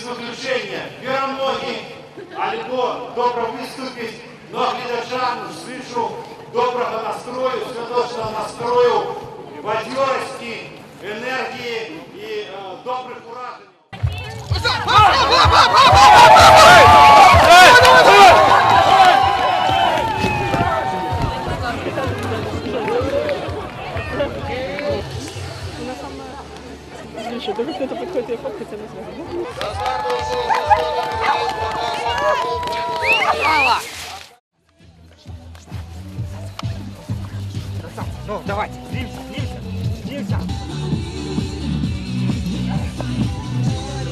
виключення перемоги, або добре виступити, но глядачам зичу доброго настрою, святочного настрою, бадьорості, енергії і добрих уражень. Слушай, даже кто-то подходит и фоткается на связи. Ну, давайте, снимся.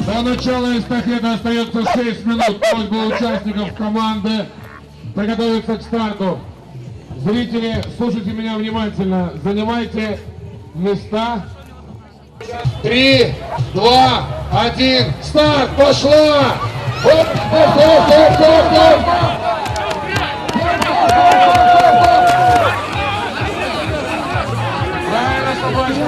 До начала эстафеты остается 6 минут. Просьба участников команды приготовиться к старту. Зрители, слушайте меня внимательно. Занимайте места. 3, 2, 1, старт! Пошла! Оп, оп, оп, оп, оп, оп. Правильно, собачка,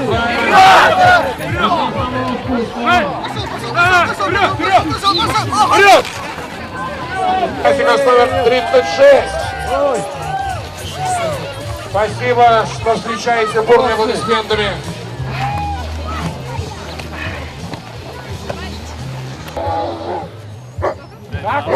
Вперед! Классика номер 36. Спасибо, что встречаете бурными аплодисментами. Так,